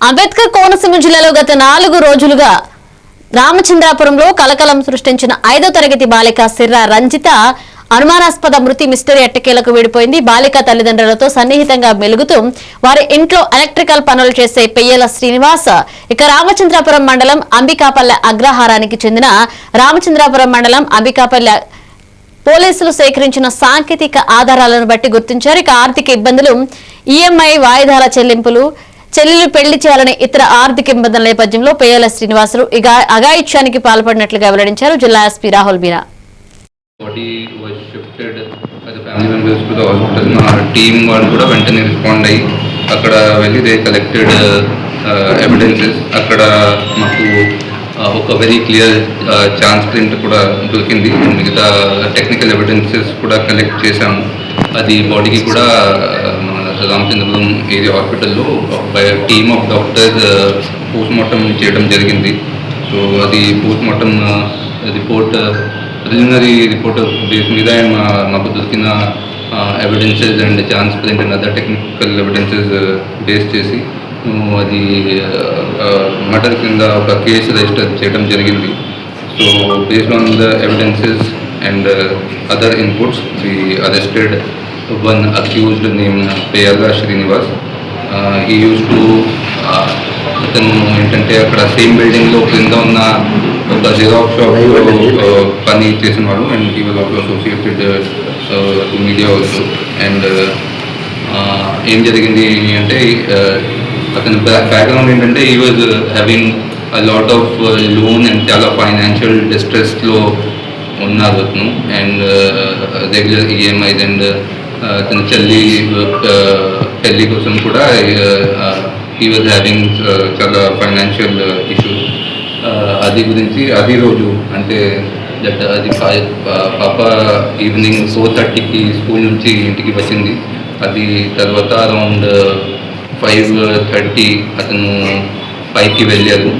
అంబేద్కర్ కోనసీమ జిల్లాలో గత 4 రోజులుగా రామచంద్రాపురంలో కలకలం సృష్టించిన 5వ తరగతి బాలిక సిర్రా రంజిత అనుమానాస్పద మృతి మిస్టరీ ఎట్టకేలకు విడిపోయింది. బాలిక తల్లిదండ్రులతో సన్నిహితంగా మెలుగుతూ వారి ఇంట్లో ఎలక్ట్రికల్ పనులు చేసే పెయ్యల శ్రీనివాస్ ఇక రామచంద్రాపురం మండలం అంబికాపల్లె అగ్రహారానికి చెందిన రామచంద్రాపురం మండలం అంబికాపల్లె పోలీసులు సేకరించిన సాంకేతిక ఆధారాలను బట్టి గుర్తించారు. ఇక ఆర్థిక ఇబ్బందులు, ఈఎంఐ వాయిదాల చెల్లింపులు, చెల్లెలు పెళ్లి చేయాలనే ఇతర ఆర్థిక ఇబ్బందుల నేపథ్యంలో పెయ్యల శ్రీనివాసులు అఘాయిత్యానికి పాల్పడినట్లుగా వెల్లడించారు జిల్లా SP Rahul Meena. Body was shifted by the family members to the hospital. మా టీమ్ వాళ్ళు కూడా వెంటనే రెస్పాండ్ అయ్యి అక్కడ వెళ్ళి దే కలెక్టెడ్ ఎవిడెన్సెస్. అక్కడ మాకు ఒక వెరీ క్లియర్ ఛాన్స్ ప్రింట్ కూడా దొరికింది. మిగతా టెక్నికల్ ఎవిడెన్సెస్ కూడా కలెక్ట్ చేశాము. అది బాడీకి కూడా రామచంద్రపురం ఏరియా హాస్పిటల్లో by team of doctors postmortem చేయడం జరిగింది. సో అది postmortem report preliminary report base మీద మాకు దొరికిన evidences and chance print and other technical evidences base చేసి అది మర్డర్ కింద ఒక కేసు రిజిస్టర్ చేయడం జరిగింది. So based on the evidences and other inputs we arrested one accused name Peyyala Srinivas. He use to అతను ఏంటంటే అక్కడ సేమ్ బిల్డింగ్లో క్రింద ఉన్న ఒక జిరాక్స్ షాప్ పని చేసిన వాడు and he was also associated to media also. And ఏం జరిగింది అంటే అతని బ్యాక్గ్రౌండ్ ఏంటంటే he was having a lot of loan and చాలా ఫైనాన్షియల్ డిస్ట్రెస్లో ఉన్నారు అతను. అండ్ రెగ్యులర్ ఈఎంఐస్ అండ్ అతని పెళ్ళి కోసం కూడా హీ వాజ్ హ్యావింగ్ చాలా ఫైనాన్షియల్ ఇష్యూస్. అది గురించి అది రోజు అంటే అది పాప ఈవినింగ్ 4:30కి స్కూల్ నుంచి ఇంటికి వచ్చింది. అది తర్వాత అరౌండ్ 5:30 అతను పైకి వెళ్ళారు.